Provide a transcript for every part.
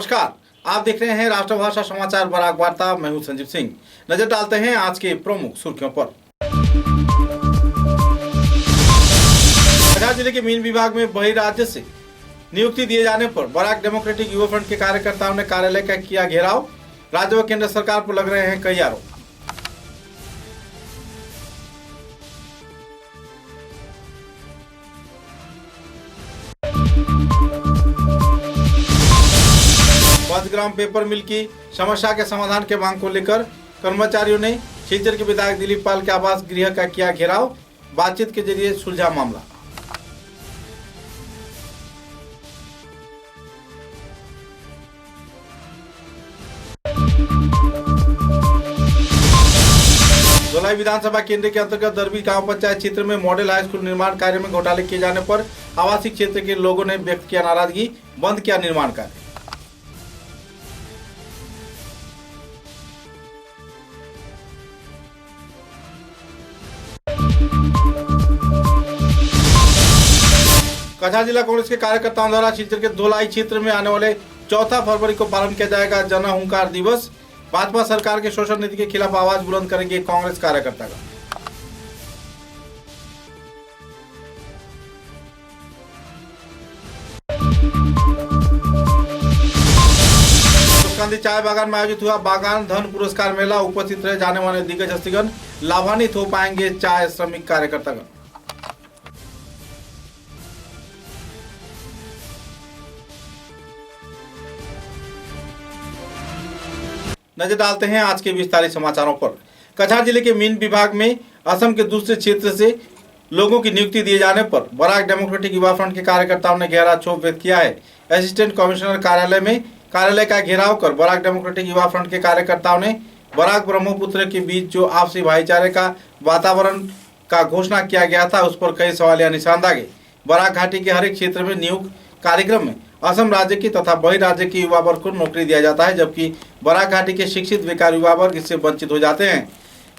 नमस्कार, आप देख रहे हैं राष्ट्रभाषा समाचार बराक वार्ता। मैं हूं संजीव सिंह। नजर डालते हैं आज के प्रमुख सुर्खियों पर। कछार जिले के मीन विभाग में बहिर्राज्य से नियुक्ति दिए जाने पर बराक डेमोक्रेटिक युवा फ्रंट के कार्यकर्ताओं ने कार्यालय का किया घेराव। राज्य व केंद्र सरकार पर लग रहे हैं कई आरोप। पंचग्राम पेपर मिल की समस्या के समाधान के मांग को लेकर कर्मचारियों ने सिलचर के विधायक दिलीप पाल के आवास गृह का किया घेराव। बातचीत के जरिए सुलझा मामला। धोलाई विधानसभा केंद्र के अंतर्गत दरबी गांव पंचायत क्षेत्र में मॉडल हाई स्कूल निर्माण कार्य में घोटाले किए जाने पर आवासीय क्षेत्र के लोगों ने व्यक्त किया नाराजगी। बंद किया निर्माण कार्य। कछार जिला कांग्रेस के कार्यकर्ताओं द्वारा सिलचर के धोलाई क्षेत्र में आने वाले 4 फरवरी को पालन किया जाएगा जन हुंकार दिवस। भाजपा सरकार के शोषण नीति के खिलाफ आवाज बुलंद करेंगे कांग्रेस कार्यकर्ता। गांधी चाय बागान में आयोजित हुआ बागान धन पुरस्कार मेला। उपस्थित रहे जाने वाले दिग्गज हस्तीगण लाभान्वित हो पाएंगे चाय श्रमिक कार्यकर्तागण। नजर डालते हैं आज के विस्तारित समाचारों पर। कछार जिले के मीन विभाग में असम के दूसरे क्षेत्र से लोगों की नियुक्ति दिए जाने पर बराक डेमोक्रेटिक युवा फ्रंट के कार्यकर्ताओं ने गहरा क्षोभ व्यक्त किया है। असिस्टेंट कमिश्नर कार्यालय में कार्यालय का घेराव कर बराक डेमोक्रेटिक युवा फ्रंट के कार्यकर्ताओं ने बराक ब्रह्मपुत्र के बीच जो आपसी भाईचारे का वातावरण का घोषणा किया गया था उस पर कई सवालिया निशान दागे। बराक घाटी के हर एक क्षेत्र में नियुक्त कार्यक्रम में असम राज्य की तथा बहिर्राज्य के युवा वर्ग को नौकरी दिया जाता है, जबकि बराक घाटी के शिक्षित बेकार युवा वर्ग इससे वंचित हो जाते हैं।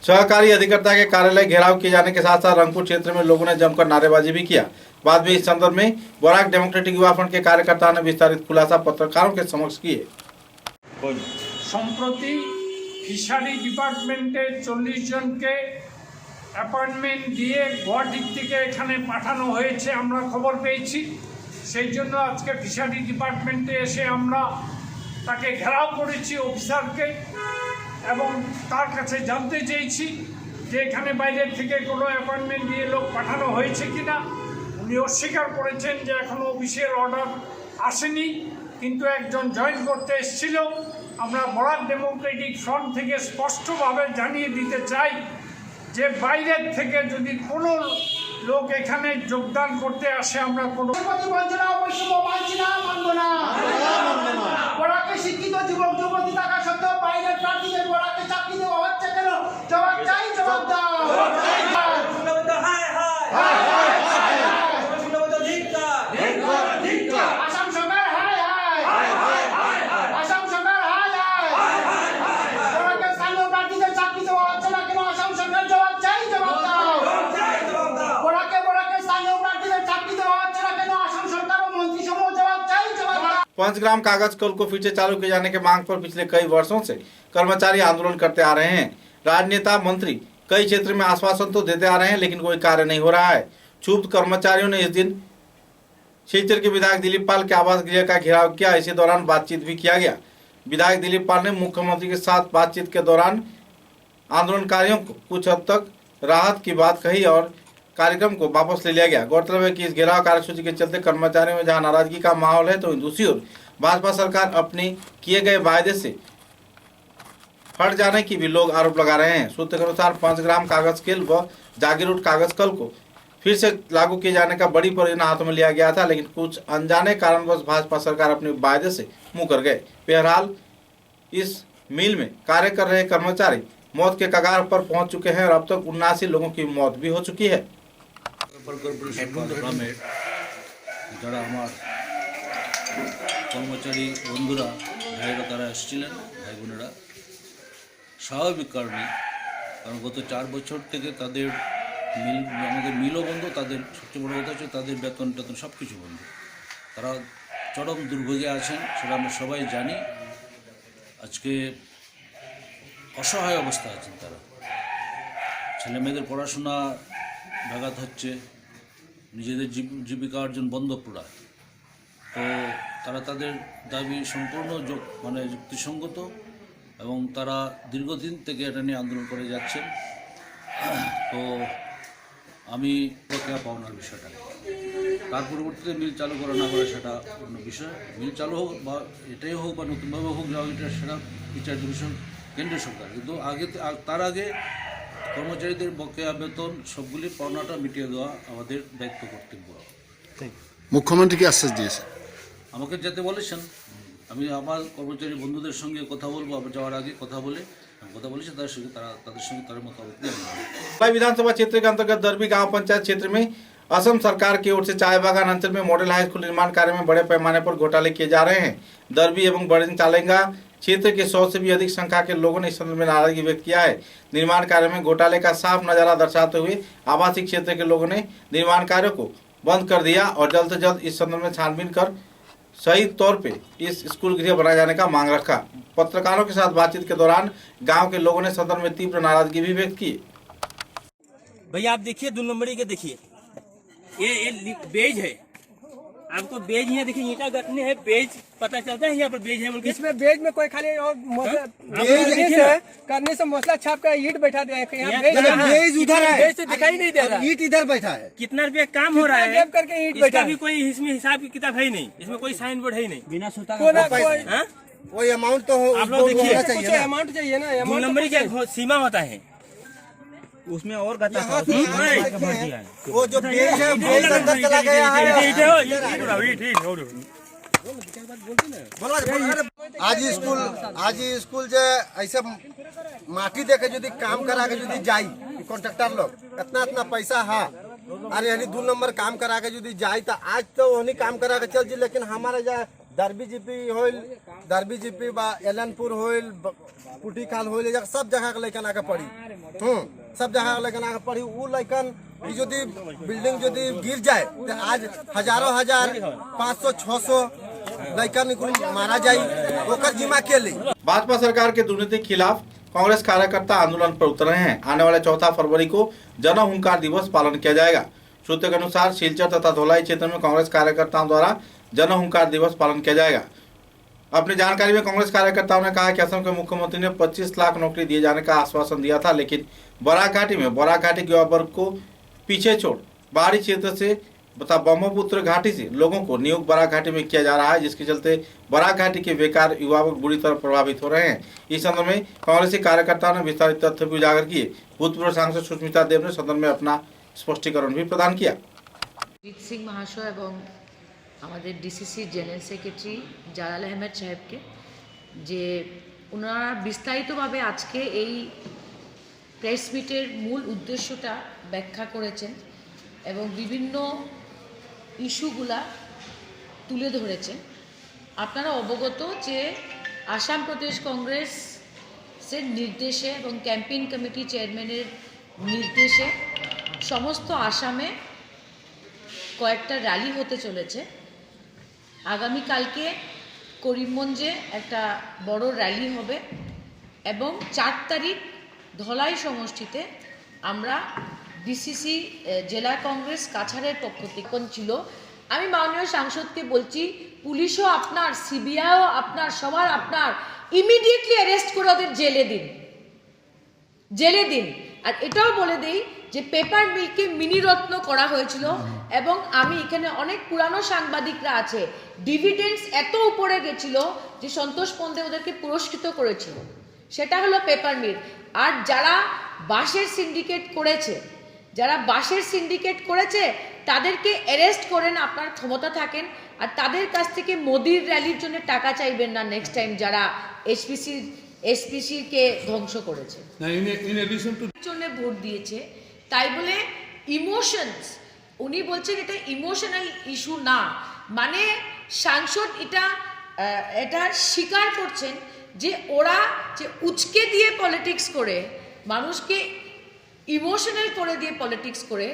सहकारी अधिकर्ता के कार्यालय घेराव किए जाने के साथ साथ रंगपुर क्षेत्र में लोगों ने जमकर नारेबाजी भी किया। बाद में इस संदर्भ में बराक डेमोक्रेटिक युवा फ्रंट के कार्यकर्ताओं ने विस्तारित खुलासा पत्रकारों के समक्ष किए। সম্প্রতি ফিশারি ডিপার্টমেন্টে 40 জনকে অ্যাপয়েন্টমেন্ট দিয়ে গুয়াহাটি থেকে এখানে পাঠানো হয়েছে আমরা খবর পেয়েছি। সেই জন্য আজকে ফিশারি ডিপার্টমেন্টে এসে আমরা তাকে ঘেরাও করেছি অফিসারকে এবং তার কাছে জানতে চেয়েছি যে এখানে বাইরে থেকে কোনো অ্যাপয়েন্টমেন্ট দিয়ে লোক পাঠানো হয়েছে কিনা। উনি অস্বীকার করেছেন যে এখনো অফিসিয়াল অর্ডার আসেনি, কিন্তু একজন জয়েন করতে এসেছিল। আমরা বরাক ডেমোক্রেটিক ফ্রন্ট থেকে স্পষ্টভাবে জানিয়ে দিতে চাই যে বাইরের থেকে যদি কোনো লোক এখানে যোগদান করতে আসে আমরা কোনো শিক্ষিত যুবক যুবতী থাকা সত্ত্বেও বাইরের প্রার্থীদের বরাকে চাকরি দেওয়া হচ্ছে কেন? জবাব চাই, জবাব দাও। আসাম সরকার হায় হায়, আসাম সরকার হায় হায়, বরাকে স্থানীয় প্রার্থীদের চাকরি দেওয়া হচ্ছে না কেন? আসাম সরকার জবাব চাই, জবাব দাও। বরাকে স্থানীয় প্রার্থীদের চাকরি দেওয়া হচ্ছে না কেন? আসাম সরকার ও মন্ত্রিসভাও जवाब চাই, जवाब দাও। पंचग्राम कागज कल को फिर से चालू किए जाने के मांग पर पिछले कई वर्षों से कर्मचारी आंदोलन करते आ रहे हैं। राजनेता मंत्री कई क्षेत्र में आश्वासन तो देते आ रहे हैं, लेकिन कोई कार्य नहीं हो रहा है। क्षुब्ध कर्मचारियों ने इस दिन सिलचर के विधायक दिलीप पाल के आवास गृह का घेराव किया। इसी दौरान बातचीत भी किया गया। विधायक दिलीप पाल ने मुख्यमंत्री के साथ बातचीत के दौरान आंदोलनकारियों को कुछ हद तक राहत की बात कही और कार्यक्रम को वापस ले लिया गया। गौरतलब है कि इस घेराव कार्यसूची के चलते कर्मचारियों में जहां नाराजगी का माहौल है, तो दूसरी ओर भाजपा सरकार अपने किए गए वायदे से हट जाने की भी लोग आरोप लगा रहे हैं। सूत्र के अनुसार पंचग्राम कागज केल व जागीरोड कागज कल को फिर से लागू किए जाने का बड़ी परियोजना हाथों में लिया गया था, लेकिन कुछ अनजाने कारणवश भाजपा सरकार अपने वायदे से मुंह कर गए। बहरहाल इस मिल में कार्य कर रहे कर्मचारी मौत के कगार पर पहुंच चुके हैं और अब तक 79 लोगों की मौत भी हो चुकी है। যারা আমার কর্মচারী বন্ধুরা ভাইরা তারা এসেছিলেন, ভাই বোনেরা স্বাভাবিক কারণে, কারণ গত 4 বছর থেকে তাদের আমাদের মিলও বন্ধ, তাদের সবচেয়ে বড় কথা হচ্ছে তাদের বেতন সব কিছু বন্ধ। তারা চরম দুর্ভোগে আছেন, সেটা আমরা সবাই জানি। আজকে অসহায় অবস্থা আছেন তারা, ছেলে মেয়েদের পড়াশোনা ব্যাঘাত হচ্ছে, নিজেদের জীবিকা অর্জন বন্ধ পুরা। তো তারা তাদের দাবি সম্পূর্ণ যুক্তিসঙ্গত এবং তারা দীর্ঘদিন থেকে এটা নিয়ে আন্দোলন করে যাচ্ছেন। তো আমি বকেয়া পাওনার বিষয়টা, তার পরিবর্তে মিল চালু করা না করা সেটা অন্য বিষয়। মিল চালু হোক বা এটাই হোক বা নতুনভাবে হোক, এটা সেটা বিচার্য বিষয় কেন্দ্রীয় সরকার। কিন্তু তার আগে কর্মচারীদের বকেয়া বেতন সবগুলি পাওনাটা মিটিয়ে দেওয়া আমাদের দায়িত্ব কর্তব্য। মুখ্যমন্ত্রী কি আশ্বাস দিয়েছে? আমাকে যেতে বলেছেন, আমি আমার কর্মচারী বন্ধুদের সঙ্গে কথা বলবো, আবার যাওয়ার আগে কথা বলেছি তাদের সঙ্গে তার মতামত নিয়ে भिलाई विधानसभा क्षेत्र के अंतर्गत दरबी गांव पंचायत क्षेत्र में असम सरकार की ओर से चाय बागान अंचल में मॉडल हाई स्कूल निर्माण कार्य में बड़े पैमाने पर घोटाले किए जा रहे हैं। दरबी एवं बड़न चालेंगा क्षेत्र के 100 से भी अधिक संख्या के लोगों ने इस संदर्भ में नाराजगी व्यक्त किया है। निर्माण कार्य में घोटाले का साफ नजारा दर्शाते हुए आवासीय क्षेत्र के लोगों ने निर्माण कार्य को बंद कर दिया और जल्द से जल्द इस संदर्भ में छानबीन कर सही तौर पे इस स्कूल गृह बनाए जाने का मांग रखा। पत्रकारों के साथ बातचीत के दौरान गांव के लोगों ने सदन में तीव्र नाराजगी भी व्यक्त की। भैया आप देखिए 2 नंबरी के देखिए, ये बेज है, आपको बेज यहाँ देखिए ईंटा गटने है, बेज पता चलता है यहाँ पर बेज है। इसमें बेज में कोई खाली और करने से मसला छाप कर ईंट बैठा दिया है। बेज उधर है, बेज से दिखाई नहीं दे रहा, ईंट इधर बैठा है। कितना रुपया काम हो रहा है करके ईंट इसका बैठा भी कोई इसमें हिसाब की किताब है ही नहीं, इसमें कोई साइन बोर्ड है ही नहीं, बिना सूता कोई कोई अमाउंट तो आप लोग देखिए, कुछ अमाउंट चाहिए ना। 2 नंबरी का सीमा होता है, उसमें और गता वो जो बेज है बेज अंदर चला गया है। आज स्कूल जो ऐसे माटी दे के जो काम करा के जो जाई कॉन्ट्रैक्टर लोग इतना पैसा है, अरे यानी 2 नंबर काम करा के जो जाई तो आज तो वही काम करा के चल जी। लेकिन हमारे जा दरबी जीपी बा एलनपुर होइल पुटी खाल होइल सब जगह के लेकिन आके पड़ी, सब जगह के लेकिन आके पड़ी। वो लेकिन जो बिल्डिंग जो गिर जाए तो आज हजारों 500-600 लड़का निकल मारा जाए, ओकर जिम्मा के ली। भाजपा सरकार के दुर्नीति के खिलाफ कांग्रेस कार्यकर्ता आंदोलन पर उतर रहे हैं। आने वाले 4 फरवरी को जन हुंकार दिवस पालन किया जाएगा। सूत्रों के अनुसार सिलचर तथा धोलाई क्षेत्र में कांग्रेस कार्यकर्ताओं द्वारा जन हुंकार दिवस पालन किया जाएगा। अपनी जानकारी में कांग्रेस कार्यकर्ताओं ने कहा कि असम के मुख्यमंत्री ने 25 लाख नौकरी दिए जाने का आश्वासन दिया था, लेकिन बराघाटी में बराघाटी के युवा वर्ग को पीछे छोड़ बाहरी क्षेत्र से तथा ब्रह्मपुत्र घाटी से लोगों को नियुक्त बराघाटी में किया जा रहा है, जिसके चलते बराघाटी के बेकार युवा वर्ग बुरी तरह प्रभावित हो रहे हैं। इस संदर्भ में कांग्रेसी कार्यकर्ताओं ने विस्तारित तथ्य भी उजागर किए। भूतपूर्व सांसद सुष्मिता देव ने सदन में अपना स्पष्टीकरण भी प्रदान किया। জিৎ সিং মহাশয় এবং আমাদের DCC general secretary Jalal Ahmed সাহেবকে যে ওনারা বিস্তারিতভাবে আজকে এই প্রেস মিটের মূল উদ্দেশ্যটা ব্যাখ্যা করেছেন এবং বিভিন্ন ইস্যুগুলা তুলে ধরেছেন। আপনারা অবগত যে আসাম প্রদেশ কংগ্রেসের নির্দেশে এবং ক্যাম্পেইন কমিটি চেয়ারম্যানের নির্দেশে সমস্ত আসামে কয়েকটা র্যালি হতে চলেছে। আগামীকালকে করিমগঞ্জে একটা বড় র্যালি হবে এবং 4 তারিখ ধলাই সমষ্টিতে আমরা ডিসিসি জেলা কংগ্রেস কাছাড়ের পক্ষ থেকে ছিল। আমি মাননীয় সাংসদকে বলছি, পুলিশও আপনার, সিবিআইও আপনার, সবার আপনার, ইমিডিয়েটলি অ্যারেস্ট করে ওদের জেলে দিন। আর এটাও বলে দেই যে পেপার মিলকে মিনি রত্ন করা হয়েছিল এবং আমি এখানে অনেক পুরানো সাংবাদিকরা আছে, ডিভিডেন্ডস এত উপরে গেছিল যে সন্তোষ পন্দে ওদেরকে পুরস্কৃত করেছিল, সেটা হলো পেপার মিল। আর যারা বাসের সিন্ডিকেট করেছে তাদেরকে অ্যারেস্ট করেন, আপনার ক্ষমতা থাকেন, আর তাদের কাছ থেকে মোদির র্যালির জন্য টাকা চাইবেন না নেক্সট টাইম, যারা এসপিসিকে ধ্বংস করেছে, জন্য ভোট দিয়েছে। তাই বলে ইমোশনস, উনি বলছেন এটা ইমোশনাল ইস্যু না, মানে সাংসদ এটা স্বীকার করছেন যে ওরা যে উচকে দিয়ে পলিটিক্স করে মানুষকে ইমোশনাল করে দিয়ে পলিটিক্স করে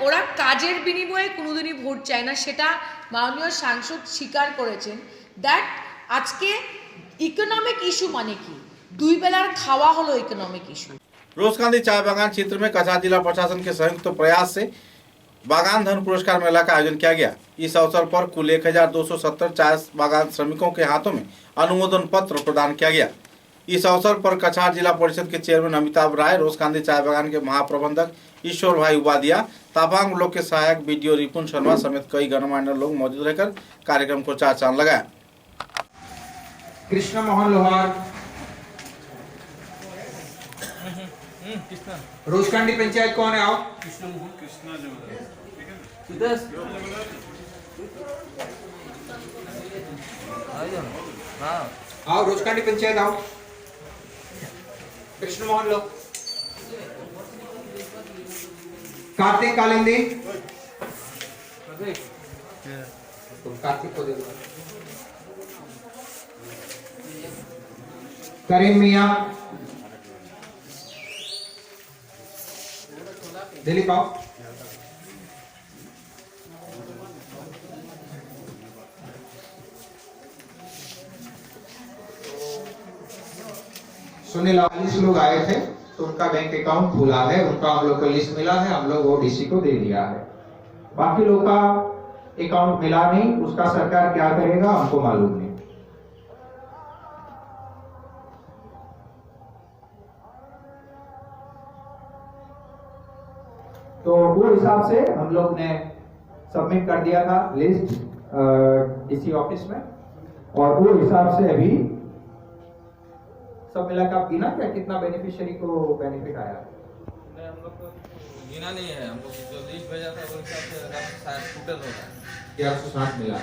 ওরা কাজের বিনিময়ে কোনোদিনই ভোট চায় না, সেটা মাননীয় সাংসদ স্বীকার করেছেন। দ্যাট আজকে ইকোনমিক ইস্যু মানে কি, দুই বেলার খাওয়া হলো ইকোনমিক ইস্যু। रोजकांदी चाय बागान क्षेत्र में कछार जिला प्रशासन के संयुक्त प्रयास से बागान धन पुरस्कार मेला का आयोजन किया गया। इस अवसर पर कुल 1270 चाय बागान श्रमिकों के हाथों में अनुमोदन पत्र प्रदान किया गया। इस अवसर पर कछार जिला परिषद के चेयरमैन अमिताभ राय, रोजकांदी चाय बागान के महाप्रबंधक ईश्वर भाई उपाध्याय, तापांग ब्लॉक के सहायक बीडीओ रिपुन शर्मा समेत कई गणमान्य लोग मौजूद रहकर कार्यक्रम को चार चांद लगाया। कृष्ण मोहन लोहार, रोजकांडी पंचायत कौन है? आओ। आओ रोजकांडी पंचायत आओ। कृष्ण मोहन लो। कार्तिक कालिंदी, तुम कार्तिक को दे दो। करीम मियां, दिलीप आओ। सुनील 40 लोग आए थे तो उनका बैंक अकाउंट खुला है, उनका हम लोग को लिस्ट मिला है, हम लोग वो डीसी को दे दिया है। बाकी लोग का अकाउंट मिला नहीं, उसका सरकार क्या करेगा हमको मालूम नहीं। तो वो हिसाब से हम लोग ने सबमिट कर दिया था लिस्ट डीसी ऑफिस में, और वो हिसाब से अभी सब मिला के आप गिना क्या कितना बेनिफिशियरी को बेनिफिट आया? हम लोग को गिना नहीं है, हमको जो लिस्ट भेजा था वो हिसाब से शायद टोटल होगा 160 मिला।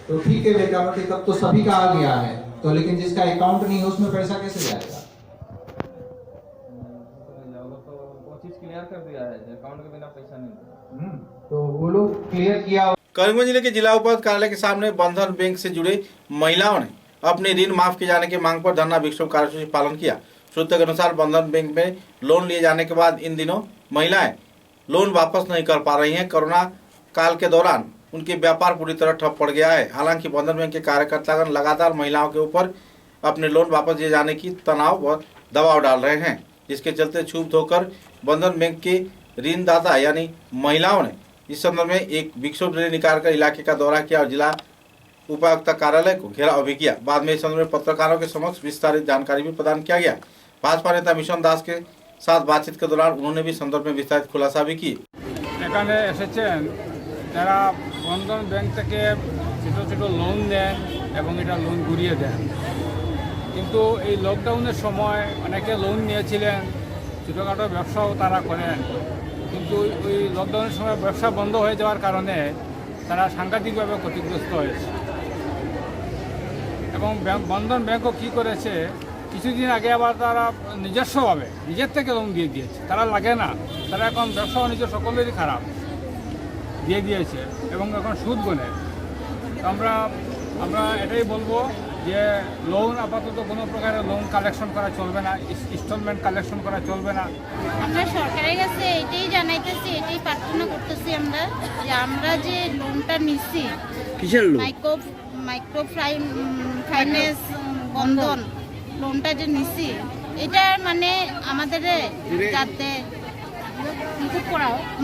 तो ठीक है बेटा, मतलब तब तो सभी का आ गया है, तो लेकिन जिसका अकाउंट नहीं है उसमें पैसा कैसे जाएगा? क्लियर कर दिया है, अकाउंट के बिना पैसा नहीं। तो वो लोग क्लियर किया। करीमगंज जिले के जिला उपायुक्त कार्यालय के सामने बंधन बैंक से जुड़े महिलाओं ने अपने ऋण माफ किए जाने की मांग पर धरना विक्षोभ कार्यसूची पालन किया। सूत्रों के अनुसार बंधन बैंक में लोन लिए जाने के बाद इन दिनों महिलाएं लोन वापस नहीं कर पा रही हैं। कोरोना काल के दौरान उनके व्यापार पूरी तरह ठप पड़ गया है। हालांकि बंधन बैंक के कार्यकर्तागण लगातार महिलाओं के ऊपर अपने लोन वापस दिए जाने की तनाव व दबाव डाल रहे हैं, जिसके चलते क्षुब्ध होकर बंधन बैंक के ऋणदाता यानी महिलाओं ने इस संदर्भ में एक विक्षोभ रैली निकालकर इलाके का दौरा किया और जिला उपायुक्त कार्यालय को घेराव भी किया। बाद में इस संदर्भ में पत्रकारों के समक्ष विस्तारित जानकारी भी प्रदान किया गया। भाजपा नेता मिशन दास के साथ बातचीत के दौरान उन्होंने भी संदर्भ में विस्तारित खुलासा भी की। এখানে এসেছেন যারা বন্ধন ব্যাংক থেকে ছোটো ছোটো লোন দেন এবং এটা লোন ঘুরিয়ে দেন, কিন্তু এই লকডাউনের সময় অনেকে লোন নিয়েছিলেন, ছোটোখাটো ব্যবসাও তারা করেন, কিন্তু ওই লকডাউনের সময় ব্যবসা বন্ধ হয়ে যাওয়ার কারণে তারা সাংঘাতিকভাবে ক্ষতিগ্রস্ত হয়েছে। এবং বন্ধন ব্যাংকও কী করেছে, কিছুদিন আগে আবার তারা নিজস্বভাবে নিজের থেকে লোন দিয়ে দিয়েছে। তারা লাগে না, তারা এখন ব্যবসা বাণিজ্য সকলেরই খারাপ দিয়ে দিয়েছে এবং এখন সুদ গুনে। আমরা এটাই বলবো যে লোন আপাতত কোনো প্রকারের লোন কালেকশন করা চলবে না, ইনস্টলমেন্ট কালেকশন করা চলবে না। আমরা সরকারের কাছে এটাই জানাইতেছি, এটাই প্রার্থনা করতেছি আমরা যে আমরা যে লোনটা নিচ্ছি, কিসের লোন, মাইক্রো ফাইন্যান্স বন্ধন লোনটা যে নিচ্ছি, এটা মানে আমাদের যাতে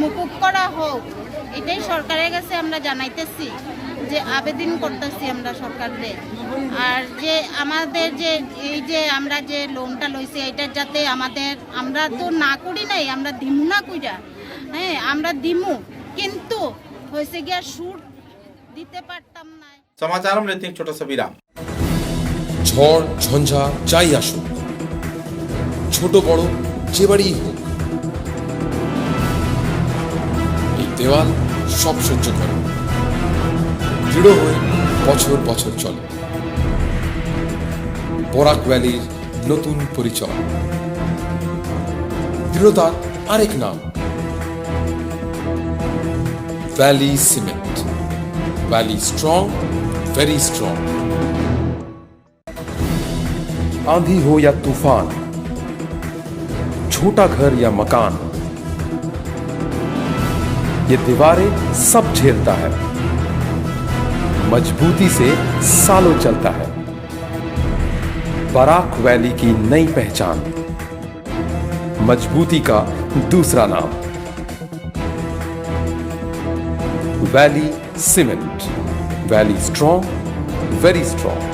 মুকুব করা হোক, এটাই সরকারের কাছে আমরা জানাইতেছি, যে আবেদন করতেছি আমরা সরকারকে। আর যে আমাদের যে এই যে আমরা যে লোনটা লইছি এটা যাতে আমাদের, আমরা তো না করি নাই, আমরা দিমু না কইরা, হ্যাঁ আমরা দিমু, কিন্তু হয়েছে গিয়া সুদ দিতে পারতাম না। समाचार में लेते हैं छोटा सा विराम। ঝড় ঝঞ্ঝা যাই আসুক, ছোট বড় যে বাড়িই হোক, এই দেওয়াল সব সহ্য করে, দৃঢ় হয়ে বছর বছর চলে। বরাক ভ্যালির নতুন পরিচয়, দৃঢ়তার আরেক নাম valley cement. Valley strong, very strong. आंधी हो या तूफान, छोटा घर या मकान, ये दीवारें सब झेलता है, मजबूती से सालों चलता है। बराक वैली की नई पहचान, मजबूती का दूसरा नाम, valley cement. Valley strong, very strong.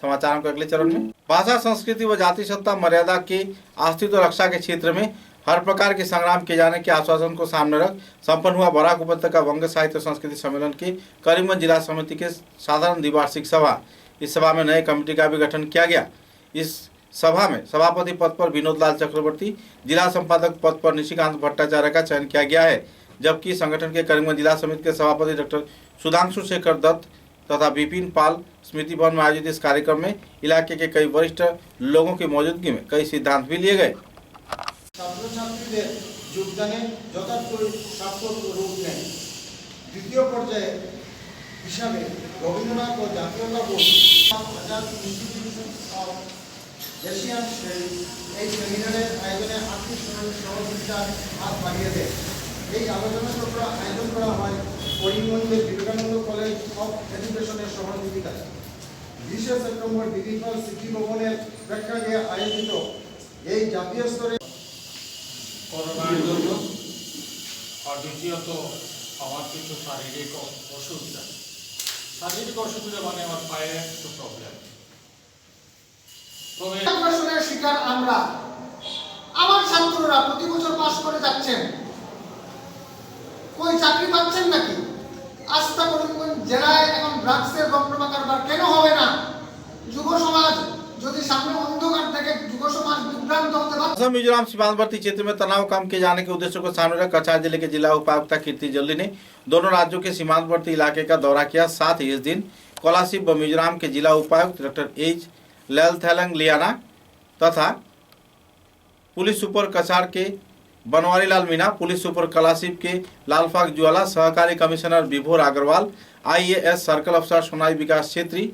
समाचारों के अगले चरण में भाषा, संस्कृति व जाति सत्ता मर्यादा के अस्तित्व रक्षा के क्षेत्र में हर प्रकार के संग्राम किए जाने के आश्वासन को सामने रख संपन्न हुआ बराक उपत्यका वंग साहित्य संस्कृति सम्मेलन के करीमगंज जिला समिति के साधारण द्विवार्षिक सभा। इस सभा में नए कमेटी का भी गठन किया गया। इस सभा में सभापति पद पर विनोद लाल चक्रवर्ती, जिला संपादक पद पर निशिकांत भट्टाचार्य का चयन किया गया है, जबकि संगठन के करीमगंज जिला समिति के सभापति डॉक्टर सुधांशु शेखर दत्त तथा विपिन पाल स्मृति भवन में आयोजित इस कार्यक्रम में इलाके के कई वरिष्ठ लोगों की मौजूदगी में कई सिद्धांत भी लिए गए। ছাত্র ছাত্রীদের যোগদানে যথার্থ সার্থক রূপ নেয়। দ্বিতীয় পর্যায়ে হিসাবে রবীন্দ্রনাথ ও জাতীয়তাবোধ এশিয়ান এই সেমিনারের আয়োজনে আর্থিক সহযোগিতার হাত বাড়িয়ে দেয়। এই আলোচনা চক্র আয়োজন করা হয় করিমগঞ্জের বিবেকানন্দ কলেজ অফ এডুকেশনের সহযোগিতায়। 20 সেপ্টেম্বর বিধিফল স্মৃতি ভবনের প্রেক্ষাগৃহে আয়োজিত এই জাতীয় স্তরে করোনার জন্য আর দ্বিতীয়ত আমার কিছু শারীরিক অসুবিধা মানে আমার পায়ে একটু প্রবলেম। তবে প্রশ্নের শিকার আমরা, আমার ছাত্ররা প্রতি বছর পাস করে যাচ্ছেন, কই চাকরি পাচ্ছেন নাকি? আস্থা করিমগঞ্জ জেলায় এখন ড্রাগসের রমরমা কারবার কেন হবে না? যুব সমাজ যদি সামনে অন্ধকার থেকে যুব সমাজ বিভ্রান্ত হতে পারে। असम मिजोरम सीमांतवर्ती क्षेत्र में तनाव कम किए जाने के उद्देश्य को सामने रख कछार जिले के जिला उपायुक्त कीर्ति जल्दी ने दोनों राज्यों के सीमांतवर्ती इलाके का दौरा किया। साथ ही इस दिन कोलासिब व मिजोरम के जिला उपायुक्त डॉक्टर एच ललथेलंग लियाना तथा पुलिस सुपर कछार के बनवारी लाल मीना, पुलिस सुपर कलासिब के लालफाग ज्वाला, सहकारी कमिश्नर विभोर अग्रवाल, IAS सर्कल अफसर सोनाई विकास क्षेत्री,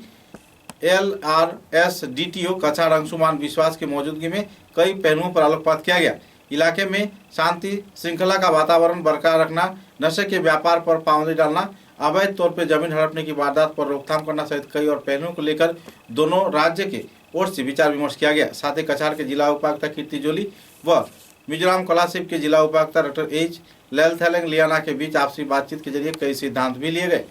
LRS DTO कछार अंशुमान विश्वास की मौजूदगी में कई पहलुओं पर आलोकपात किया गया। इलाके में शांति श्रृंखला का वातावरण बरकरार रखना, नशे के व्यापार पर पाबंदी डालना, अवैध तौर पर जमीन हड़पने की वारदात पर रोकथाम करना सहित कई और पहलुओं को लेकर दोनों राज्य के ओर से विचार विमर्श किया गया। साथ ही कछार के जिला उपायुक्त कीर्ति जोली व मिजोरम कोलासिब के जिला उपायुक्त डॉक्टर एच लेलथेलेंग लियाना के बीच आपसी बातचीत के जरिए कई सिद्धांत भी लिए गए।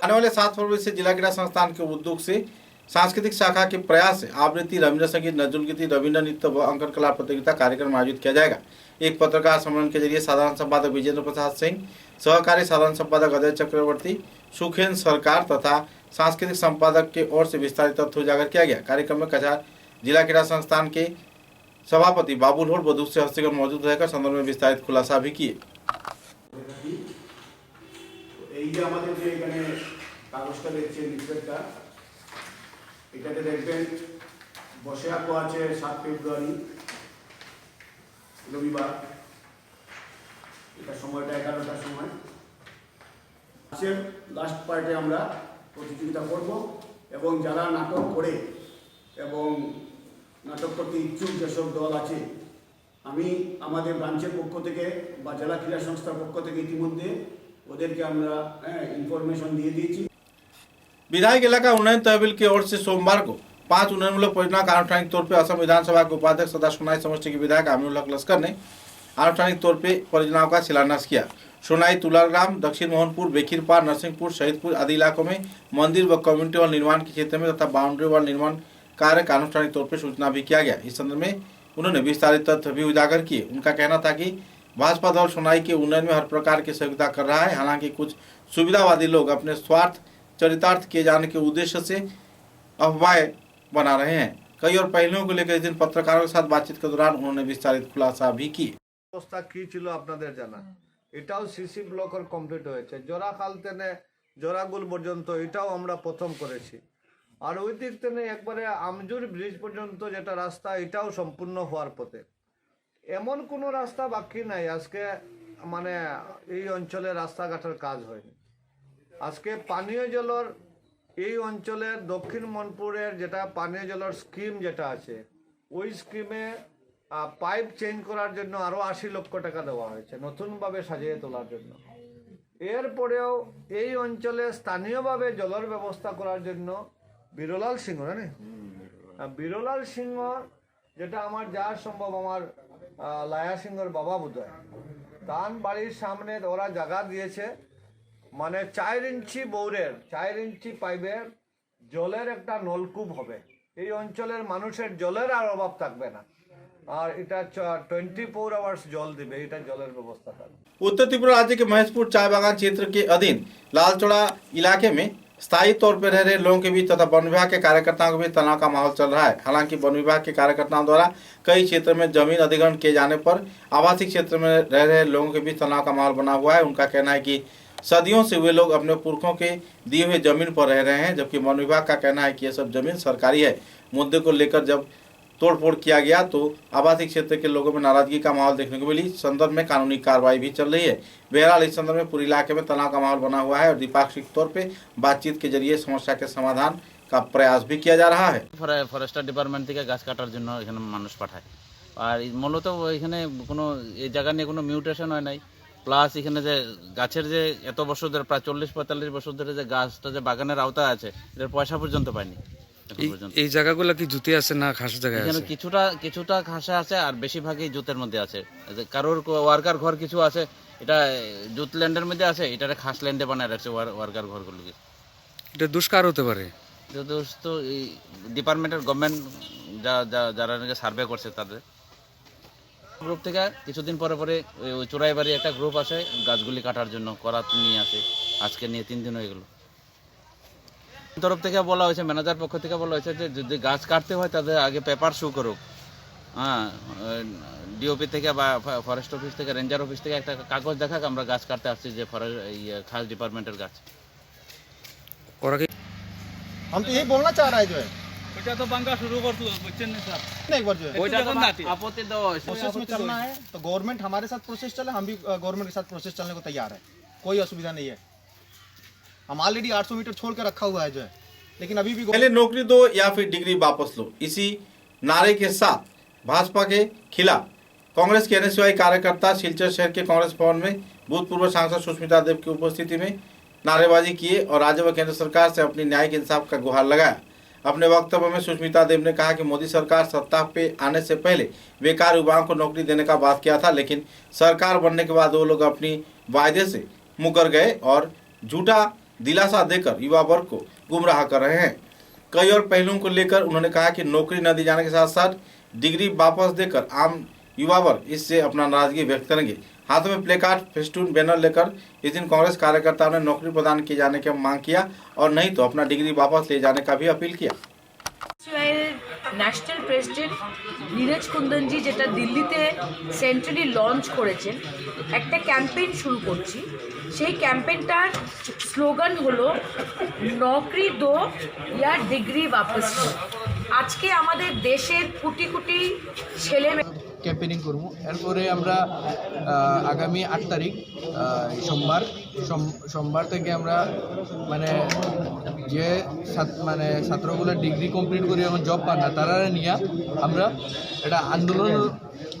आने वाले 7 फरवरी से जिला क्रीड़ा संस्थान के उद्योग से सांस्कृतिक शाखा के प्रयास से आवृत्ति, रविंद्र संगीत, नजरुल गीति, रविंद्र नृत्य व अंकन कला प्रतियोगिता कार्यक्रम आयोजित किया जाएगा। एक पत्रकार सम्मेलन के जरिए साधारण संपादक विजेंद्र प्रसाद सिंह, सहकारी साधारण संपादक अजय चक्रवर्ती, सुखेन सरकार तथा सांस्कृतिक संपादक के ओर से विस्तारित तथ्य उजागर किया गया। कार्यक्रम में कछार जिला क्रीड़ा संस्थान के सभापति बाबुल होड़ व दूसरे हस्तीगण मौजूद रहकर संदर्भ में विस्तारित खुलासा भी किए। এই যে আমাদের যে এখানে কাগজটা দেখছেন লিফলেটটা, এটাতে দেখবেন বসে আপু আছে 7 ফেব্রুয়ারি রবিবার, এটা সময়টা 11টার সময়। মাসের লাস্ট পার্টে আমরা প্রতিযোগিতা করব এবং যারা নাটক করে এবং নাটক করতে ইচ্ছুক যেসব দল আছে, আমি আমাদের ব্রাঞ্চের পক্ষ থেকে বা জেলা ক্রীড়া সংস্থার পক্ষ থেকে ইতিমধ্যে ওদেরকে আমরা ইনফরমেশন দিয়ে দিয়েছি। विधायक इलाका उन्नयन तहसील की ओर से सोमवार को 5 उन्नयनमूलक परियोजना का आनुষ্ঠাनिक तौर पर असम विधानसभा के उपाध्यक्ष तथा सोनाई समष्टि के विधायक आमिनुल हक लश्कर ने आनुষ্ঠাनिक तौर पर परियोजनाओं का शिलान्यास किया। सोनाई, तुलाग्राम, दक्षिण मोहनपुर, बेखीरपार, नरसिंहपुर, शहीदपुर आदि इलाकों में मंदिर व कम्युनिटी हॉल निर्माण के क्षेत्र में तथा बाउंड्री वॉल निर्माण कार्य का आनुষ্ঠাनिक तौर पर सूचना भी किया गया। इस संदर्भ में उन्होंने विस्तारित तथ्य भी उजागर किए। उनका कहना था कि भाजपा दल सोनाई के उन्नयन में हर प्रकार की सहयोगिता कर रहा है। हालांकि कुछ सुविधावादी लोग अपने स्वार्थ चरितार्थ किए जाने के उद्देश्य से अफवाहें बना रहे हैं। कई और पहलुओं को लेकर इस दिन पत्रकारों के साथ बातचीत के दौरान उन्होंने विस्तारित खुलासा भी किए। অবস্থা কি ছিল আপনাদের জানা, এটাও সিসি ব্লকের কমপ্লিট হয়েছে। জোড়াখাল থেকে জোড়াগুল পর্যন্ত এটাও আমরা প্রথম করেছি। আর ওই দিক থেকে একবারে আমজুর ব্রিজ পর্যন্ত যেটা রাস্তা, এটাও সম্পূর্ণ হওয়ার পথে। এমন কোনো রাস্তা বাকি নাই আজকে মানে এই অঞ্চলে রাস্তাঘাটের কাজ হয়নি। আজকে পানীয় জলের এই অঞ্চলের দক্ষিণ মনপুরের যেটা পানীয় জলের স্কিম যেটা আছে, ওই স্কিমে পাইপ চেঞ্জ করার জন্য আরও 80 লক্ষ টাকা দেওয়া হয়েছে নতুনভাবে সাজিয়ে তোলার জন্য। এরপরেও এই অঞ্চলে স্থানীয়ভাবে জলের ব্যবস্থা করার জন্য বীরলাল সিংহ বীরলাল সিংহ যেটা আমার যা সম্ভব আমার লায়া সিংহর বাবা বোধহয়, তার বাড়ির সামনে ওরা জায়গা দিয়েছে, মানে 4 ইঞ্চি বোরের 4 ইঞ্চি পাইপের জলের একটা নলকূপ হবে। এই অঞ্চলের মানুষের জলের আর অভাব থাকবে না, আর এটা 24 আওয়ার্স জল দিবে, এটা জলের ব্যবস্থা থাকবে। उत्तर त्रिपुरा राज्य के महेशपुर चाय बागान क्षेत्र के अधीन लालचौड़ा इलाके में स्थायी तौर पर रह रहे लोगों के बीच तथा वन विभाग के कार्यकर्ताओं के बीच तनाव का माहौल चल रहा है। हालांकि वन विभाग के कार्यकर्ताओं द्वारा कई क्षेत्र में जमीन अधिग्रहण किए जाने पर आवासीय क्षेत्र में रह रहे लोगों के बीच तनाव का माहौल बना हुआ है। उनका कहना है कि सदियों से वे लोग अपने पुरखों के दिए हुए जमीन पर रह रहे हैं, जबकि वन विभाग का कहना है कि यह सब जमीन सरकारी है। मुद्दे को लेकर जब तोड़फोड़ किया गया तो आवासीय क्षेत्र के लोगों में नाराजगी का माहौल देखने को मिली। इस संदर्भ में कानूनी कार्रवाई भी चल रही है। बहरहाल इस संदर्भ में पूरे इलाके में तनाव का माहौल बना हुआ है और द्विपाक्षिक तौर पे बातचीत के जरिए समस्या के समाधान का प्रयास भी किया जा रहा है। ফরেস্টার ডিপার্টমেন্ট থেকে গাছ কাটার জন্য এখানে মানুষ পাঠায়, আর মূলত এখানে কোনো এই জায়গা নিয়ে কোনো মিউটেশন হয় নাই। প্লাস এখানে যে গাছের যে এত বছর ধরে প্রায় 40-45 বছর ধরে যে গাছটা যে বাগানের আওতায় আছে, এটার পয়সা পর্যন্ত পায়নি। এখন পর্যন্ত। এই জায়গাগুলো কি জুতে আছে না খাস জায়গায় এখানে আছে? কিছুটা ঘাসে আছে আর বেশিরভাগই জুতের মধ্যে আছে। কারোর ওয়ার্কার ঘর কিছু আছে, এটা জুত ল্যান্ডের মধ্যে আছে, এটা খাস ল্যান্ডে বানায় রাখছে ওয়ার্কার ঘরগুলোকে। এটা দুষ্কার হতে পারে। তো এই ডিপার্টমেন্টের গভর্নমেন্ট যারা নাকি সার্ভে করছে তাদের গ্রুপ থেকে কিছুদিন পরে ওই চোরাইবাড়ি একটা গ্রুপ আসে গাছগুলি কাটার জন্য, করাত নিয়ে আসে। আজকে নিয়ে 3 দিন হয়ে গেল। তরফ থেকে বলা হয়েছে, ম্যানেজার পক্ষ থেকে বলা হয়েছে যে যদি গাছ কাটতে হয় তাদের আগে পেপার শো করুক। হ্যাঁ, ডিওপি থেকে বা ফরেস্ট অফিস থেকে, রেঞ্জার অফিস থেকে একটা কাগজ দেখাক আমরা গাছ কাটতে আসছি, যে খাস ডিপার্টমেন্টের गाछ। हम तो यही बोलना चाह रहा है जो है बेटा तो पंखा शुरू कर तू बच्चे ने साहब नहीं एक बार जो है आपत्ति दो प्रोसेस में चलना है तो गवर्नमेंट हमारे साथ प्रोसेस चले, हम भी गवर्नमेंट के साथ प्रोसेस चलने को तैयार है, कोई असुविधा नहीं है। हम ऑलरेडी 800 मीटर छोड़ के रखा हुआ है जो है, लेकिन अभी भी पहले नौकरी दो या फिर डिग्री वापस लो, इसी नारे के साथ भाजपा के खिलाफ कांग्रेस के एनएसयूआई कार्यकर्ता सिलचर शहर के कांग्रेस भवन में भूतपूर्व सांसद सुष्मिता देव की उपस्थिति में नारेबाजी किए और राज्य व केंद्र सरकार से अपनी न्यायिक इंसाफ का गुहार लगाया। अपने वक्तव्य में सुष्मिता देव ने कहा कि मोदी सरकार सत्ता पे आने से पहले बेकार युवाओं को नौकरी देने का बात किया था, लेकिन सरकार बनने के बाद वो लोग अपनी वायदे से मुकर गए और झूठा दिलासा देकर युवा वर्ग को गुमराह कर रहे हैं। कई और पहलुओं को लेकर उन्होंने कहा कि नौकरी न दी जाने के साथ साथ डिग्री वापस देकर आम युवा वर्ग इससे अपना नाराजगी व्यक्त करेंगे। हाथों में प्लेकार्ड, फेस्टून, बैनर लेकर इस दिन कांग्रेस कार्यकर्ताओं ने नौकरी प्रदान किए जाने की मांग किया और नहीं तो अपना डिग्री वापस ले जाने का भी अपील किया। ন্যাশনাল প্রেসিডেন্ট নীরজ কুন্দনজি যেটা দিল্লিতে সেন্ট্রালি লঞ্চ করেছেন, একটা ক্যাম্পেইন শুরু করছি। সেই ক্যাম্পেইনটার স্লোগান হলো নকরি দো ইয়া ডিগ্রি वापस लो। আজকে আমাদের দেশের কোটি কোটি ছেলে ক্যাম্পেইনিং করব। এরপরে আমরা আগামী 8 তারিখ সোমবার থেকে আমরা মানে যে ছাত্রগুলো ডিগ্রি কমপ্লিট করে এখন জব পান না তারা নিয়ে আমরা এটা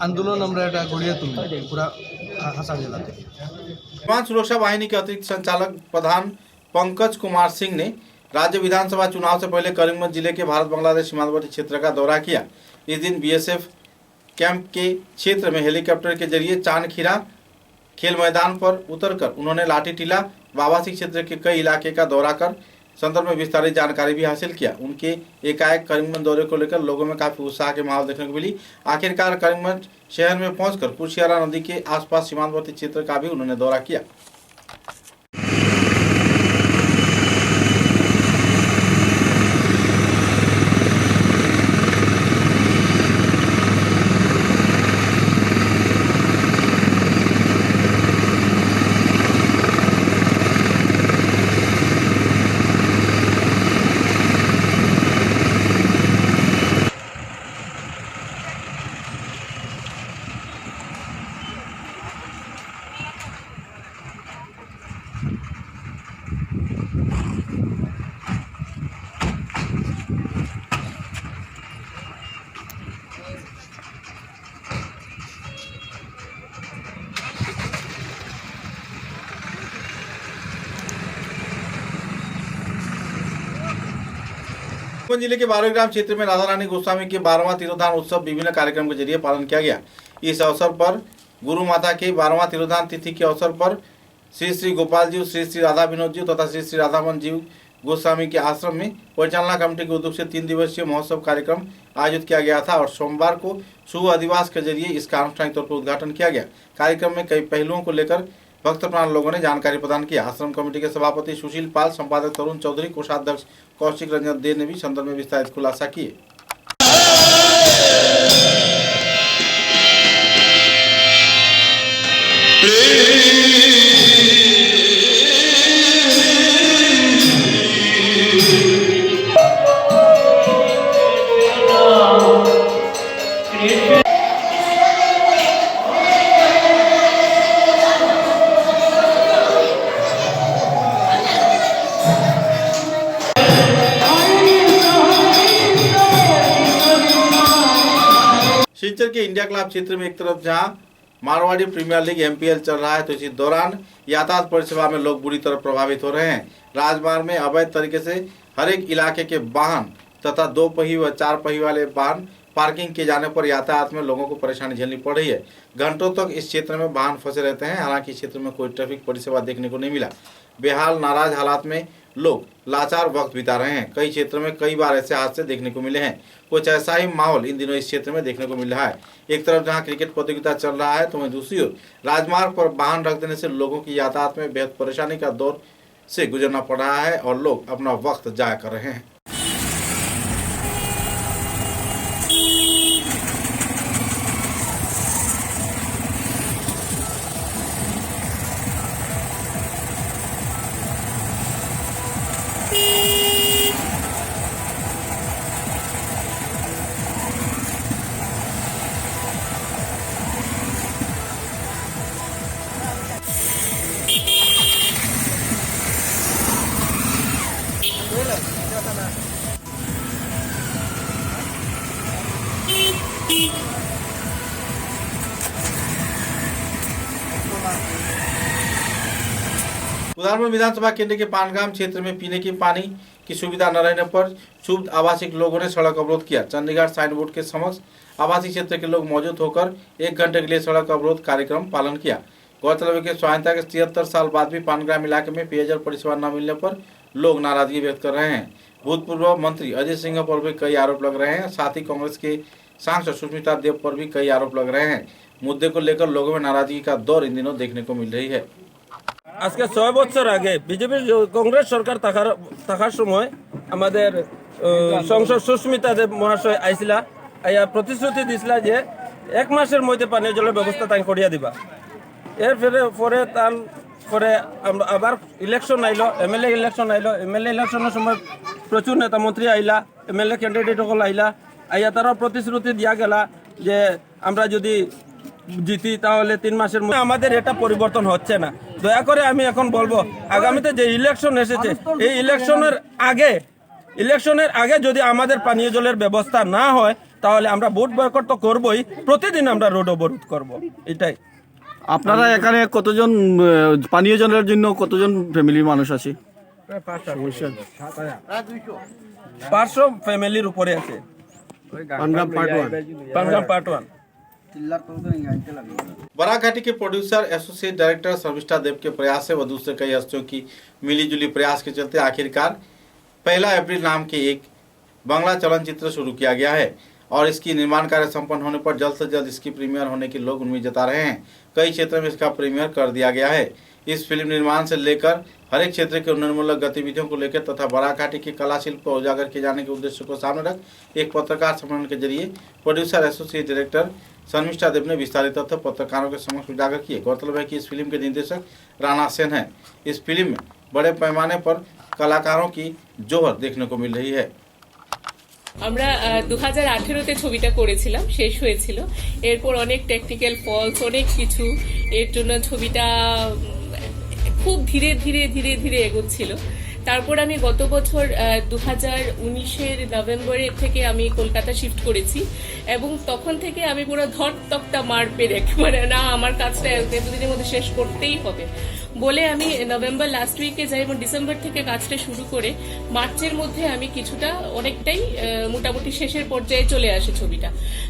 আন্দোলন আমরা এটা গড়িয়ে তুলব পুরা হাসান জেলাতে। सीमांत सुरक्षा वाहिनी के अतिरिक्त संचालक प्रधान पंकज कुमार सिंह ने राज्य विधानसभा चुनाव से पहले करीमगंज जिले के भारत बांग्लादेश सीमांतवर्ती क्षेत्र का दौरा किया। इस दिन बीएसएफ कैंप के क्षेत्र में हेलीकॉप्टर के जरिए चांदखीरा खेल मैदान पर उतरकर उन्होंने लाठी टीला व आवासीय क्षेत्र के कई इलाके का दौरा कर संदर्भ में विस्तारित जानकारी भी हासिल किया। उनके एकाएक करीमगंज दौरे को लेकर लोगों में काफी उत्साह के माहौल देखने को मिली। आखिरकार करीमगंज शहर में पहुंचकर कुशियारा नदी के आसपास सीमांतवर्ती क्षेत्र का भी उन्होंने दौरा किया। जिले के बारोग्राम क्षेत्र में राधा रानी गोस्वामी के 12वां तिरोधान उत्सव विभिन्न कार्यक्रम के जरिए पालन किया गया। इस अवसर पर गुरु माता के 12वां तिरोधान तिथि के अवसर पर श्री श्री गोपाल जी, श्री श्री राधा विनोद जी तथा श्री श्री राधामन जीव गोस्वामी के आश्रम में परिचालना कमेटी के उद्योग से 3 दिवसीय महोत्सव कार्यक्रम आयोजित किया गया था और सोमवार को शुभ अधिवास के जरिए इसका आनुष्ठानिक तौर पर उद्घाटन किया गया। कार्यक्रम में कई पहलुओं को लेकर भक्त प्राण लोगों ने जानकारी प्रदान किया। आश्रम कमेटी के सभापति सुशील पाल, संपादक तरुण चौधरी, कोषाध्यक्ष कौशिक रंजन देव ने भी संदर्भ में विस्तारित खुलासा किए। सिलचर के इंडिया क्लब क्षेत्र में एक तरफ जहां मारवाड़ी प्रीमियर लीग एमपीएल चल रहा है तो इसी दौरान यातायात परिसेवा में लोग बुरी तरह प्रभावित हो रहे हैं। राजमार्ग में अवैध तरीके से हर एक इलाके के वाहन तथा 2 पहिए व 4 पहिए वाले वाहन पार्किंग किए जाने पर यातायात में लोगों को परेशानी झेलनी पड़ रही है। घंटों तक इस क्षेत्र में वाहन फंसे रहते हैं। हालांकि इस क्षेत्र में कोई ट्रैफिक परिसेवा देखने को नहीं मिला। बेहाल नाराज हालात में लोग लाचार वक्त बिता रहे हैं। कई क्षेत्रों में कई बार ऐसे हादसे देखने को मिले हैं। कुछ ऐसा ही माहौल इन दिनों इस क्षेत्र में देखने को मिल रहा है। एक तरफ जहां क्रिकेट प्रतियोगिता चल रहा है तो वहीं दूसरी ओर राजमार्ग पर वाहन रख देने से लोगों की यातायात में बेहद परेशानी का दौर से गुजरना पड़ रहा है और लोग अपना वक्त जाया कर रहे हैं। उदाहरण विधानसभा केंद्र के पानगाम क्षेत्र में पीने के पानी की सुविधा न रहने पर क्षुब्ध आवासिक लोगों ने सड़क अवरोध किया। चंडीगढ़ साइन बोर्ड के समक्ष आवासीय क्षेत्र के लोग मौजूद होकर 1 घंटे के लिए सड़क अवरोध कार्यक्रम पालन किया। गौरतलब है कि स्वाधीनता के 73 साल बाद भी पानग्राम इलाके में पेयजल परिसेवा न मिलने पर लोग नाराजगी व्यक्त कर रहे हैं। भूतपूर्व मंत्री अजय सिंह पर भी कई आरोप लग रहे हैं। साथ ही कांग्रेस के सांसद सुष्मिता देव पर भी कई आरोप लग रहे हैं। मुद्दे को लेकर लोगों में नाराजगी का दौर इन दिनों देखने को मिल रही है। आज के 6 বছর আগে বিজেপি কংগ্রেস সরকার থাকার সময় আমাদের সংসদ সুস্মিতা দেব মহাশয় আইসিলা আইয়া প্রতিশ্রুতি দিছিলা যে 1 মাসের মধ্যে পানীয় জলের ব্যবস্থা তাই করিয়া দিবা। এর পরে তারপরে আবার ইলেকশন আইলো, এমএলএ ইলেকশন আইলো। এমএলএ ইলেকশনের সময় প্রচুর নেতা মন্ত্রী আইলা, এমএলএ ক্যান্ডিডেট সকল আইলা। আইয়া তারা প্রতিশ্রুতি দিয়া গেলা যে আমরা যদি জিতি তাহলে 3 মাসের মধ্যে। আমাদের এটা পরিবর্তন হচ্ছে না। দয়া করে আমি এখন বলবো আগামীতে যে ইলেকশন এসেছে এই ইলেকশনের আগে যদি আমাদের পানীয় জলের ব্যবস্থা না হয় তাহলে আমরা ভোট বয়কট তো করবই, প্রতিদিন আমরা রোড অবরোধ করব। এটাই। আপনারা এখানে কতজন পানীয় জলের জন্য কতজন ফ্যামিলির মানুষ আছে? 500 ফ্যামিলির উপরে আছে। Pangram part 1। बराघाटी के प्रोड्यूसर एसोसिएट डायरेक्टर शर्मिष्ठा देव के प्रयास से व दूसरे कई हस्तियों की मिलीजुली प्रयास के चलते आखिरकार 1 अप्रैल नाम के एक बांग्ला चलनचित्र शुरू किया गया है और इसकी निर्माण कार्य संपन्न होने पर जल्द से जल्द इसकी प्रीमियर होने की लोग उम्मीद जता रहे हैं। कई क्षेत्रों में इसका प्रीमियर कर दिया गया है। इस फिल्म निर्माण से लेकर हर एक क्षेत्र के उन्नयनमूलक गतिविधियों को लेकर तथा बराघाटी के कला शिल्प को उजागर किए जाने के उद्देश्य को सामने रख एक पत्रकार सम्मेलन के जरिए प्रोड्यूसर एसोसिएट डायरेक्टर शर्मिष्ठा देव ने विस्तारित तथ्य पत्रकारों के समक्ष उजागर किए। गौरतलब है कि इस फिल्म के निर्देशक राणा सेन हैं। इस फिल्म में बड़े पैमाने पर कलाकारों की जोहर देखने को मिल रही है। আমরা 2018-তে ছবিটা করেছিলাম, শেষ হয়েছিল। এরপর অনেক টেকনিক্যাল ফলস, অনেক কিছু, এর জন্য ছবিটা খুব ধীরে ধীরে ধীরে ধীরে এগোচ্ছিল। তারপর আমি গত বছর 2019-এর নভেম্বরের থেকে আমি কলকাতা শিফট করেছি এবং তখন থেকে আমি পুরো ধর তক্তা মার পেরে মানে না আমার কাজটা 1-2 দিনের মধ্যে শেষ করতেই হবে বলে আমি নভেম্বর লাস্ট উইকে যাই এবং ডিসেম্বর থেকে কাজটা শুরু করে মার্চের মধ্যে আমি কিছুটা অনেকটাই মোটামুটি শেষের পর্যায়ে চলে আসে ছবিটা।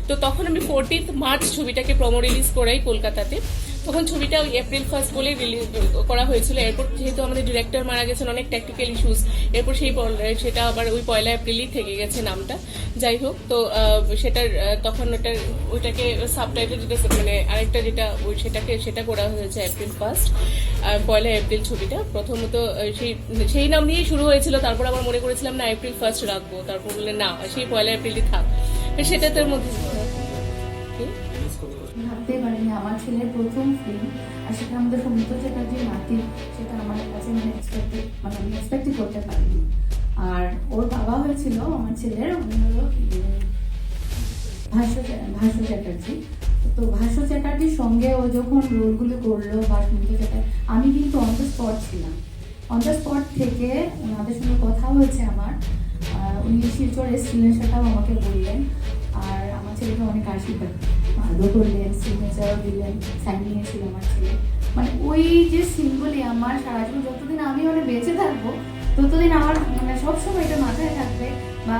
তো তখন আমি 14 মার্চ ছবিটাকে প্রোমো রিলিজ করাই কলকাতাতে। তখন ছবিটা এপ্রিল 1 বলে রিলিজ করা হয়েছিল। এরপর যেহেতু আমাদের ডিরেক্টর মারা গেছেন, অনেক টেকনিক্যাল ইস্যুস, এরপর সেটা আবার ওই 1 এপ্রিলই থেকে গেছে নামটা। যাই হোক, তো সেটার তখন ওইটাকে সাবটাইটেল যেটা মানে আরেকটা যেটা সেটা করা হয়েছে এপ্রিল 1 এপ্রিল ছবিটা। প্রথমত সেই নাম নিয়েই শুরু হয়েছিল। তারপর আবার মনে করেছিলাম না এপ্রিল 1 রাখবো, তারপর বললেন না সেই 1 এপ্রিলই থাক। সেটা তোর মধ্যে ভাবতে পারিনি আমার ছেলের প্রথম ফিল্ম, আর সেটা আমাদের সৌমিত্র চ্যাটার্জির নাতি, সেটা আমার কাছে আমি এক্সপেক্টই করতে পারিনি। আর ওর বাবা হয়েছিল আমার ছেলের, উনি হলো ভাষ্য চ্যাটার্জি। তো ভাষ্য চ্যাটার্জির সঙ্গে ও যখন রোলগুলো করলো বা সৌমিত্র চ্যাটার্জি, আমি কিন্তু অন দ্য স্পট ছিলাম। অন দ্য স্পট থেকে ওনাদের সঙ্গে কথা হয়েছে আমার, উনি শিলচর এসেছিলেন সেটাও আমাকে বললেন। আর আমার ছেলেকে অনেক আশীর্বাদ আদৌ করলেন, সিগনেচারও দিলেন, সাইন নিয়েছিল আমার ছেলে। মানে ওই যে সিনগুলি আমার সারা জীবন যতদিন আমি বেঁচে থাকবো ততদিন আমার মানে সবসময় এটা মাথায় থাকবে বা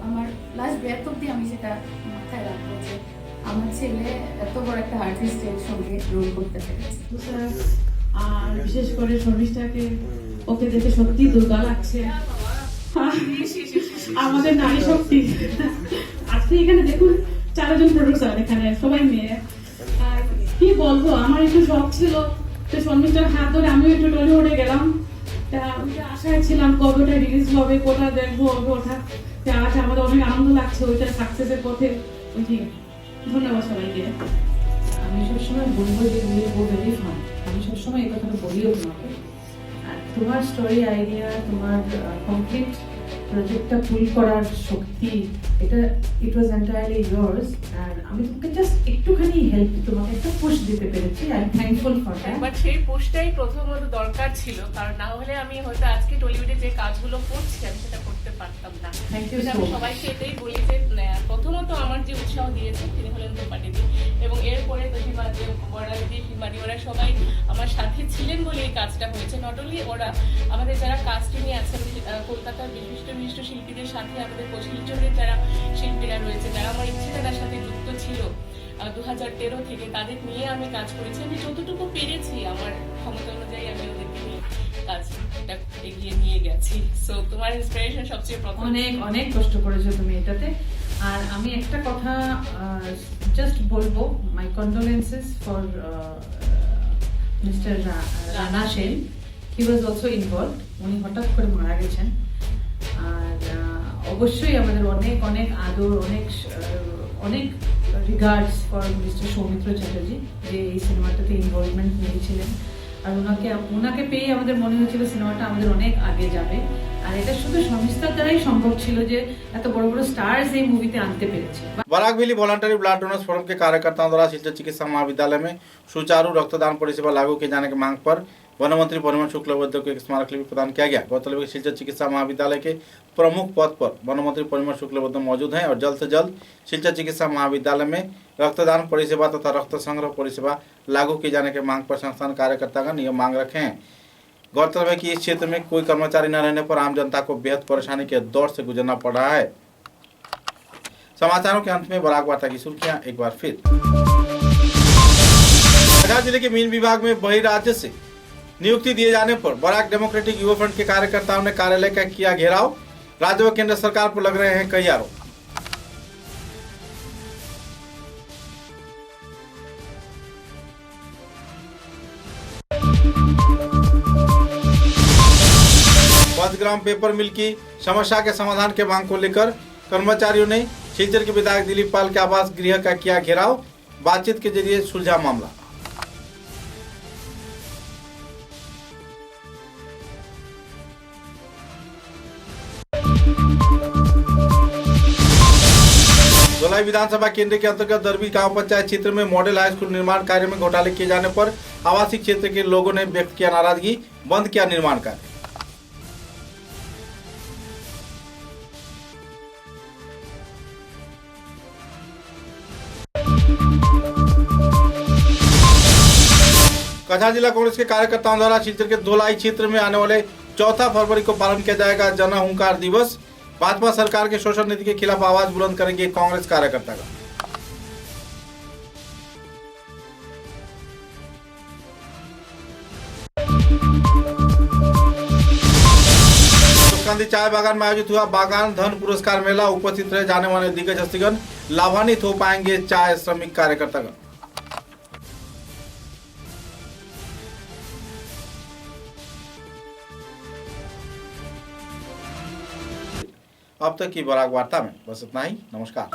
আমার লাস্ট ব্রেথ অব্দি আমি সেটা মাথায় রাখবো যে আমার ছেলে এত বড় একটা আর্টিস্টের সঙ্গে রোল করতে পেরেছে। আর বিশেষ করে শর্মিষ্ঠাকে ওকে দেখে সত্যি দুর্গা লাগছে। আমাদের নারী শক্তি আজকে এখানে দেখুন 4 জন প্রডিউসার, এখানে সবাই মেয়ে। আর কি বলবো, আমার একটু শখ ছিল তো শর্মিষ্ঠার হাত ধরে আমিও একটু টলিউডে গেলাম। আশায় ছিলাম কবে ওটা রিলিজ হবে, কোথা দেখবো ওঠা। আজ আমাদের অনেক আনন্দ লাগছে ওইটা সাকসেসের পথে। ধন্যবাদ সবাইকে। আমি সবসময় বলবো যে ভেরি ফান, আমি সবসময় এই কথাটা বলিও তোমাকে। আর তোমার স্টোরি আইডিয়া, তোমার কমপ্লিট প্রজেক্টটা ফুল করার শক্তি, এটা ইট ওয়াজ এন্টায়ারলি ইয়ার্স। আর আমি তোমাকে জাস্ট একটুখানি হেল্প, তোমাকে একটা পুশ দিতে পেরেছি। I am thankful for that. But সেই পুশটাই প্রথমত দরকার ছিল, কারণ না হলে আমি হয়তো আজকে টলিউডে যে কাজগুলো করছি আমি সেটা করতে পারতাম না। Thank you. আমি সবাইকে এটাই বলি যে প্রথমত আমার যে উৎসাহ দিয়েছে তিনি হলেন ত্রিপাঠীদি, এবং এরপরে তোহিমা যে বড়াদি হিমানি ওরা সবাই আমার সাথে ছিলেন বলে এই কাজটা হয়েছে। নট অনলি ওরা, আমাদের যারা কাস্টিংয়ে আছেন কলকাতার বিশিষ্ট বিশিষ্ট শিল্পীদের সাথে আমাদের শিলচরের যারা শিল্পীরা রয়েছে, যারা আমার ইচ্ছেদার সাথে যুক্ত ছিল 2013 থেকে, তাদের নিয়ে আমি কাজ করেছি। আমি যতটুকু পেরেছি আমার ক্ষমতা অনুযায়ী আমি ওদেরকে নিয়ে কাজটা এগিয়ে নিয়ে গেছি। সো তোমার ইন্সপিরেশন সবচেয়ে প্রথম। অনেক অনেক কষ্ট করেছো তুমি এটাতে। আর আমি একটা কথা জাস্ট বলবো, my condolences for Mister Rana Sen. He was also involve. উনি হঠাৎ করে মারা গেছেন। আর অবশ্যই আমাদের অনেক অনেক আদর, অনেক regards for mister Soumitra Chatterjee, যে এই সিনেমাটাতে ইনভলভমেন্ট নিয়েছিলেন। আর ওনাকে পেয়ে আমাদের মনে হয়েছিল সিনেমাটা আমাদের অনেক আগে যাবে। আর এটা শুধু সংস্থার দ্বারাই সম্ভব ছিল যে এত বড় বড় স্টার্স এই মুভিতে আনতে পেরেছে। बराकवेली वॉलंटरी ब्लड डोनर्स फोरम के कार्यकर्ताओं द्वारा शिलचर चिकित्सा महाविद्यालय में सुचारू रक्तदान परिसेवा लागू किए जाने की मांग पर वन मंत्री परिमल शुक्लबैद्य को एक स्मारक लिपि प्रदान किया गया। गौरतलब है कि शिलचर चिकित्सा महाविद्यालय के प्रमुख पद पर वन मंत्री परिमल शुक्लबैद्य मौजूद हैं और जल्द से जल्द शिलचर चिकित्सा महाविद्यालय में रक्तदान परिसेवा तथा रक्त संग्रह परिसेवा लागू किए जाने की मांग पर संस्थान कार्यकर्ता नियम मांग रखे हैं। गौरतलब है कि इस क्षेत्र में कोई कर्मचारी न रहने पर आम जनता को बेहद परेशानी के दौर से गुजरना पड़ रहा है। समाचारों के अंत में बराक वार्ता की सुर्खियां एक बार फिर। कछार जिले के मीन विभाग में बहिर्राज्य से नियुक्ति दिए जाने पर बराक डेमोक्रेटिक युवा फ्रंट के कार्यकर्ताओं ने कार्यालय का किया घेराव। राज्य व केंद्र सरकार पर लग रहे हैं कई आरोप। बंदग्राम पेपर मिल की समस्या के समाधान के मांग को लेकर कर्मचारियों ने शिलचर के विधायक दिलीप पाल के आवास गृह का किया घेराव। बातचीत के जरिए सुलझा मामला। धोलाई विधानसभा केंद्र के अंतर्गत दरबी गांव पंचायत क्षेत्र में मॉडल हाई स्कूल निर्माण कार्य में घोटाले किए जाने पर आवासीय क्षेत्र के लोगों ने व्यक्त किया नाराजगी, बंद किया निर्माण कार्य। कछार जिला कांग्रेस के कार्यकर्ताओं द्वारा शिलचर के धोलाई क्षेत्र में आने वाले 4 फरवरी को पालन किया जाएगा जन हुंकार दिवस। भाजपा सरकार के शोषण नीति के खिलाफ आवाज बुलंद करेंगे कांग्रेस कार्यकर्ता। सुकांदी चाय बागान में आयोजित हुआ बागान धन पुरस्कार मेला। उपस्थित रहे जाने वाले दिग्गज हस्तीगण, लाभान्वित हो पाएंगे चाय श्रमिक कार्यकर्तागण। अब तक की बराक वार्ता में बस इतना ही। नमस्कार।